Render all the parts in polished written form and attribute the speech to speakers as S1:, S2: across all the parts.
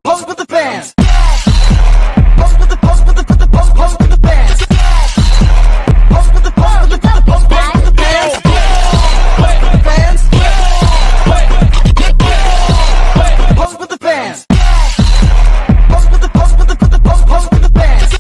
S1: Pose with the fans. Pose with the pose with the pose with the fans. Pose with the pose with the pose with the fans. Pose with the fans. Pose with the fans. Pose with the pose with the pose with the fans.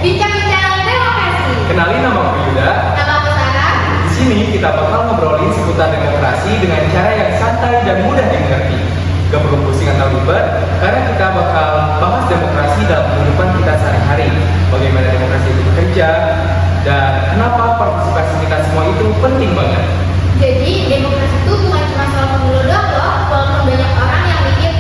S2: Bincang-bincang demokrasi.
S3: Kenalin, nama aku Yuda.
S2: Nama aku Sarah.
S3: Di sini kita bakal ngobrolin seputar demokrasi dengan cara yang santai dan mudah dimengerti. Gak perlu pusing atau ribet, karena kita bakal bahas demokrasi dalam kehidupan kita sehari-hari. Bagaimana demokrasi itu bekerja, dan kenapa partisipasi kita semua itu penting banget.
S2: Jadi demokrasi itu bukan cuma soal pemilu doang loh. Walaupun banyak orang yang mikir,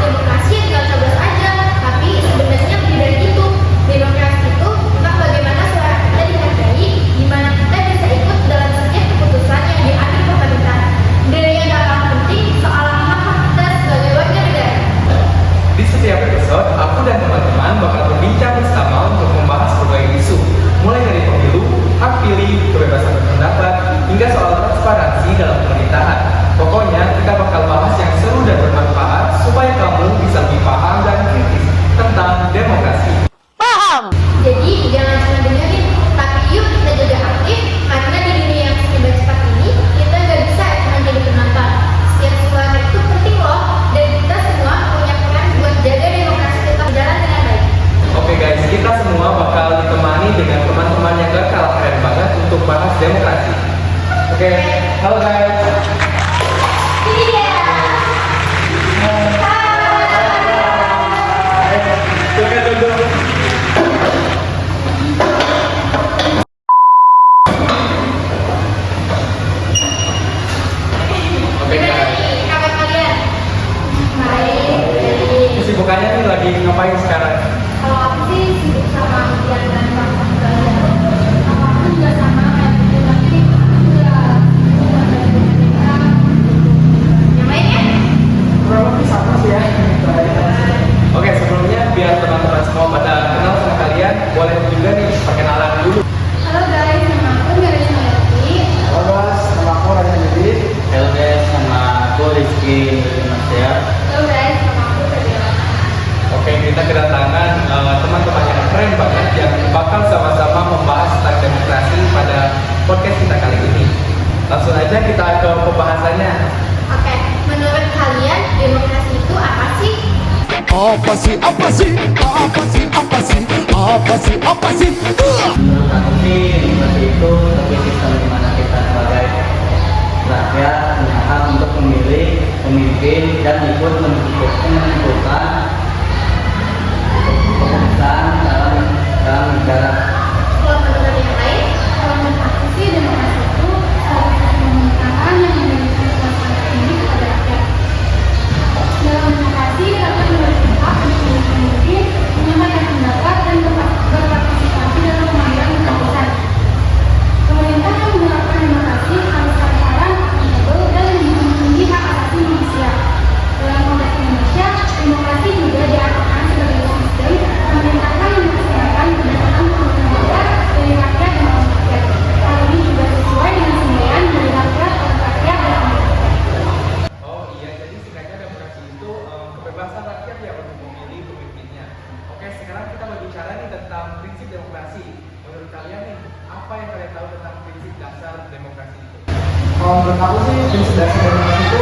S2: demokrasi ya tinggal coblos aja. Tapi sebenarnya lebih dari itu. Demokrasi itu tentang bagaimana suara kita dihargai, di mana kita bisa ikut dalam setiap keputusan yang diambil pemerintah. Dan yang gak kalah penting soal hak-hak kita sebagai warga negara.
S3: Di setiap episode, aku dan teman-teman bakal berbincang bersama untuk membahas berbagai isu, mulai dari pemilu, hak pilih, kebebasan berpendapat, hingga soal transparansi dalam pemerintahan. Pokoknya kita bakal bahas yang seru dan bermanfaat supaya kamu bisa lebih paham dan kritis tentang demokrasi.
S2: Jadi jangan cuma dengerin, tapi yuk kita juga aktif, karena di dunia yang serba cepat ini kita gak bisa cuma jadi penonton. Setiap suara itu penting loh, dan kita semua punya peran buat jaga demokrasi tetap berjalan dengan baik.
S3: Oke guys, kita semua bakal ditemani dengan teman-teman yang gak kalah keren banget untuk bahas demokrasi. Oke, halo guys.
S2: Ini dia.
S3: Silakan duduk.
S2: Gimana nih kabar kalian? Baik.
S3: Kesibukannya nih lagi ngapain sekarang?
S2: Kalau aku sih sibuk sama ujian dan praktek belajar. Aku juga sama kayak gitu, tapi aku juga yang lainnya.
S3: Kurang lebih sama sih ya. Oke, sebelumnya biar teman-teman semua pada kenal sama kalian, boleh juga nih perkenalan dulu.
S2: Halo guys, nama aku Garis Melati.
S3: Halo guys, nama aku Raja Jadi.
S4: Halo guys, nama aku Rizky Masya.
S2: Halo guys, nama aku Fadila.
S3: Oke, kita kedatangan teman-teman yang keren banget yang bakal sama-sama membahas tentang demokrasi pada podcast kita kali ini. Langsung aja kita ke pembahasannya.
S2: Oke, menurut kalian demokrasi itu apa sih?
S1: Apa sih? Apa sih? Apa sih? Apa sih? Apa sih? Apa sih?
S4: Menurut aku sih, demokrasi itu lebih sistem di mana kita sebagai rakyat punya hak untuk memilih pemimpin dan ikut menentukan keputusan dalam negara.
S2: Kalau menurut yang lain, kalau menurut aku sih demokrasi itu salah satu pemerintahan yang memberikan kekuasaan tertinggi kepada rakyat. Dalam demokrasi, rakyat memiliki hak untuk memilih pemimpin, menyampaikan pendapat dan berpartisipasi dalam pengambilan keputusan. Pemerintah yang menerapkan demokrasi harus transparan, akuntabel, dan melindungi hak asasi manusia. Dalam konteks Indonesia, demokrasi juga diartikan sebagai sistem pemerintahan yang melaksanakan berdasarkan keputusan rakyat dari rakyat dan oleh rakyat. Hal ini juga sesuai dengan semboyan dari rakyat oleh rakyat dan oleh rakyat.
S3: Oh iya, jadi singkatnya demokrasi itu kebebasan rakyat yang untuk memilih pemimpinnya. Oke, sekarang kita berbicara nih tentang prinsip demokrasi. Menurut kalian nih, apa yang kalian tahu tentang prinsip dasar demokrasi itu?
S5: Kalau menurut aku sih prinsip dasar demokrasi itu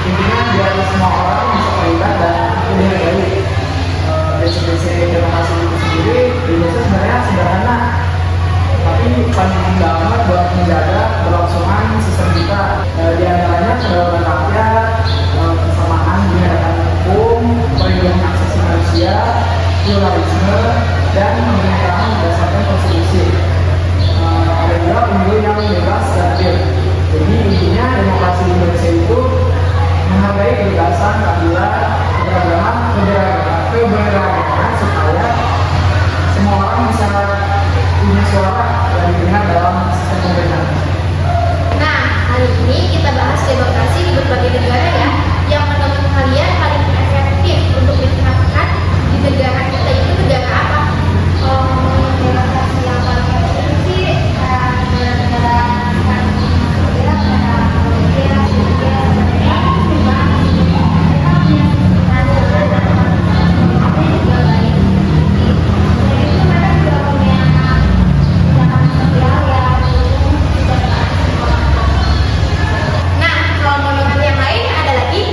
S5: intinya biar semua orang bisa terlibat dan dihargai. Prinsip-prinsip demokrasi itu sendiri di Indonesia sebenarnya sederhana, tapi tapi penting banget buat menjaga keberlangsungan sistem kita. Di antaranya kedaulatan rakyat, kesamaan di hadapan hukum, perlindungan asasi manusia, pluralisme, dan pemerintahan berdasarkan konstitusi. Ada juga pemilu yang bebas dan adil. Jadi intinya demokrasi di Indonesia itu menghargai kebebasan, keadilan, keberagaman supaya semua orang bisa punya suara dan didengar dalam sistem pemerintahan.
S2: Nah, kali ini kita bahas demokrasi di berbagai negara ya, yang menurut kalian paling efektif untuk diterapkan di negara kita itu negara apa? Demokrasi yang paling efektif sih negara-negara Nah, kalau menurut yang lain ada lagi?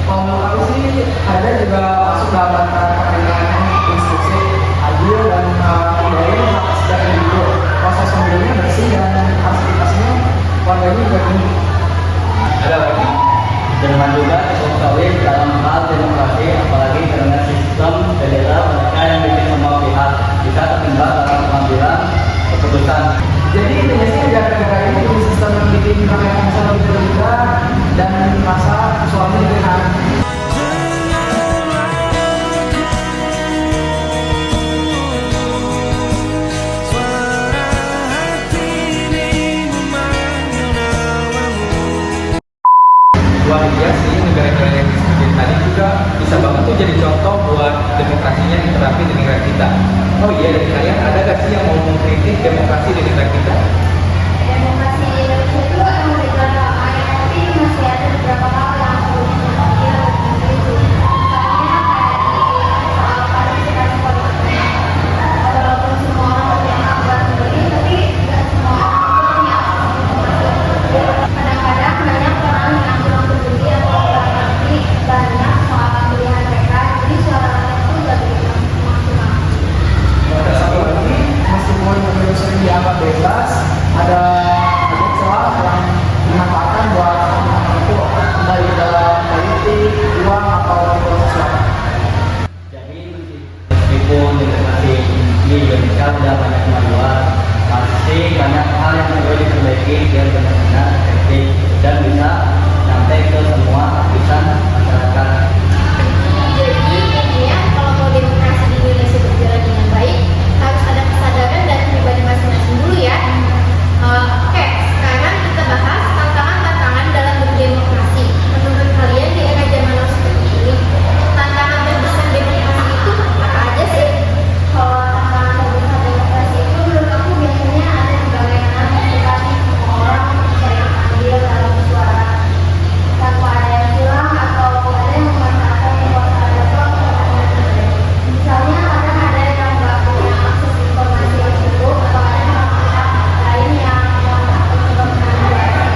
S5: Kalau menurut aku sih ada juga masuk dalam antara pemerintahan institusi adil dan mengendalikan hak setiap individu. Proses pemilunya bersih dan partisipasinya warganya juga tinggi.
S3: Ada lagi?
S4: Jangan juga cukup solid dalam hal demokrasi, apalagi karena sistem federal mereka yang bikin semua pihak bisa terlibat dalam pengambilan keputusan.
S5: Jadi intinya sih agar negara ini punya sistem yang bikin rakyat bisa lebih terlibat dan merasa suaranya didengar.
S3: Luar biasa sih, negara-negara yang disebutin tadi juga bisa banget tuh jadi contoh buat demokrasinya diterapin di negara kita. Oh iya, dari kalian ada gak sih yang mau mengkritik demokrasi di negara kita?
S2: Demokrasi Indonesia itu emang berjalan lama ya, tapi masih ada beberapa hal yang perlu diperbaiki atau direvisi. Misalnya kayak di soal partisipasi politik. Walaupun semua orang punya hak buat memilih, tapi nggak semua orang itu punya akses informasi. Kadang-kadang banyak orang yang kurang peduli atau kurang ngerti banyak soal pilihan mereka, jadi suara mereka itu nggak begitu maksimal.
S5: Ada satu lagi, meskipun pemilu sering dianggap bebas, ada celah yang dimanfaatkan buat kepentingan itu, entah di dalam politik, uang, atau sosial.
S4: Jadi meskipun demokrasi di Indonesia sudah banyak kemajuan, masih banyak hal yang perlu diperbaiki biar benar-benar efektif dan bisa sampai ke semua lapisan masyarakat.
S2: Jadi intinya kalau mau demokrasi di Indonesia berjalan dengan baik harus ada kesadaran dan pribadi masing-masing dulu ya. Oke, sekarang kita bahas tantangan-tantangan dalam berdemokrasi. Menurut kalian di era zaman now seperti ini, tantangan terbesar demokrasi itu apa aja sih? Kalau tantangan terbesar demokrasi itu menurut aku biasanya ada di bagaimana menciptakan semua orang sering adil dalam suara tanpa ada yang hilang atau ada yang memanfaatkan kekuasaan atau kepentingan. Misalnya kadang ada yang nggak punya akses informasi yang cukup atau ada yang pihak lain yang memanfaatkan kepentingan.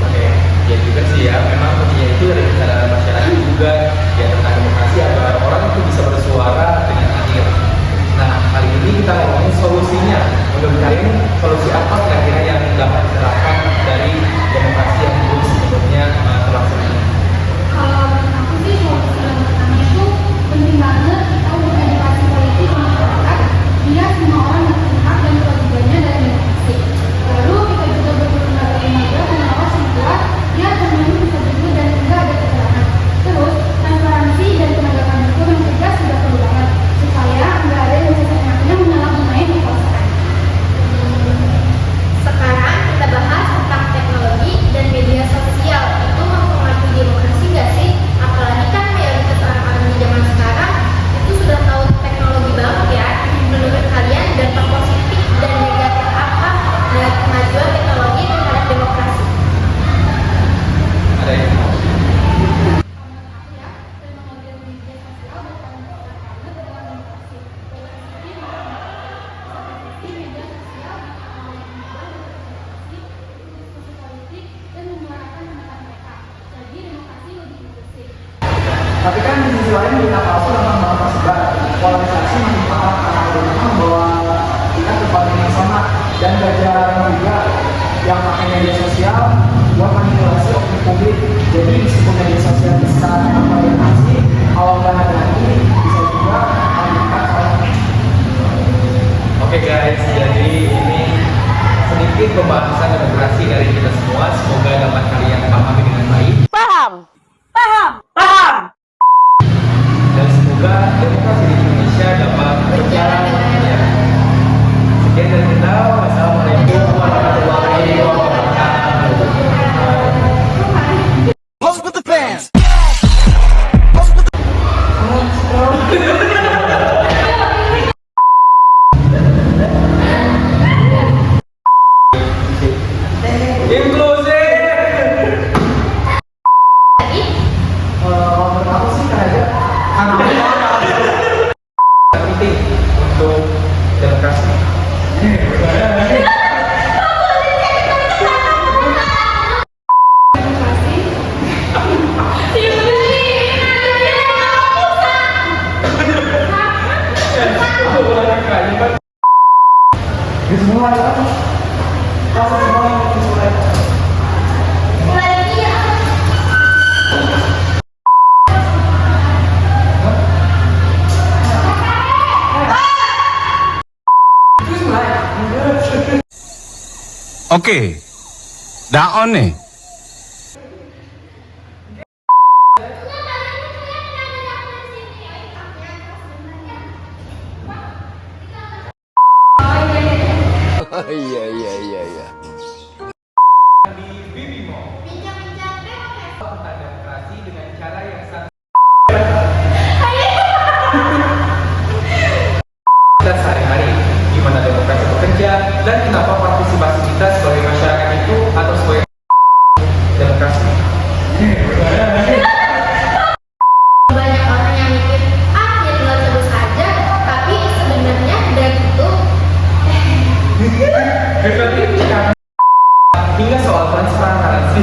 S3: Oke, ya juga sih ya, memang kuncinya itu dari kesadaran masyarakat juga ya tentang demokrasi agar orang itu bisa bersuara dengan adil. Nah, kali ini kita ngomongin solusinya. Menurut kalian solusi apa kira-kira yang dapat diterapkan dari demokrasi yang belum sebelumnya terlaksana?
S2: Kalau menurut aku sih solusi yang pertama itu penting banget kita untuk edukasi politik masyarakat biar semua orang ngerti hak dan kewajibannya dalam demokrasi. Lalu kita juga berguna lembaga pengawas yang kuat biar pemilu bisa jujur dan tidak ada kecurangan. Terus transparansi dan penegakan hukum yang tegas juga perlu banget supaya nggak ada yang seenaknya menyalahgunakan kekuasaan. Sekarang kita bahas tentang teknologi dan media sosial. Itu mempengaruhi demokrasi nggak sih? Apalagi kan mayoritas orang-orang di zaman sekarang itu sudah tahu teknologi banget ya. Menurut kalian dampak positif dan negatif apa dari kemajuan teknologi terhadap demokrasi?
S3: Ada yang mau?
S5: Tapi kan di sisi lain berita palsu memang banget tersebar. Polarisasi makin parah karena ada yang membawa
S3: jadi ini sedikit pembahasan demokrasi dari kita semua. Semoga dapat kalian pahami dengan baik. Dan semoga demokrasi di Indonesia dapat berjalan dengan baik. Sekian dari kita. Wassalamualaikum warahmatullahi wabarakatuh.
S1: Pose with the bands.
S3: Inklusif.
S5: Kalau menurut aku sih kayak
S3: Penting untuk demokrasi.
S5: semua ya kan? Langsung semua mulai.
S6: Okey. Dah on ni.
S3: Di Bibimo tentang demokrasi dengan cara yang sangat kita sehari-hari, gimana demokrasi bekerja dan kenapa partisipasi kita sebagai masyarakat itu atau sebagai demokrasi.
S2: Banyak orang yang mikir, ya tinggal sebut saja, tapi sebenarnya dari itu
S3: Hingga soal transparansi.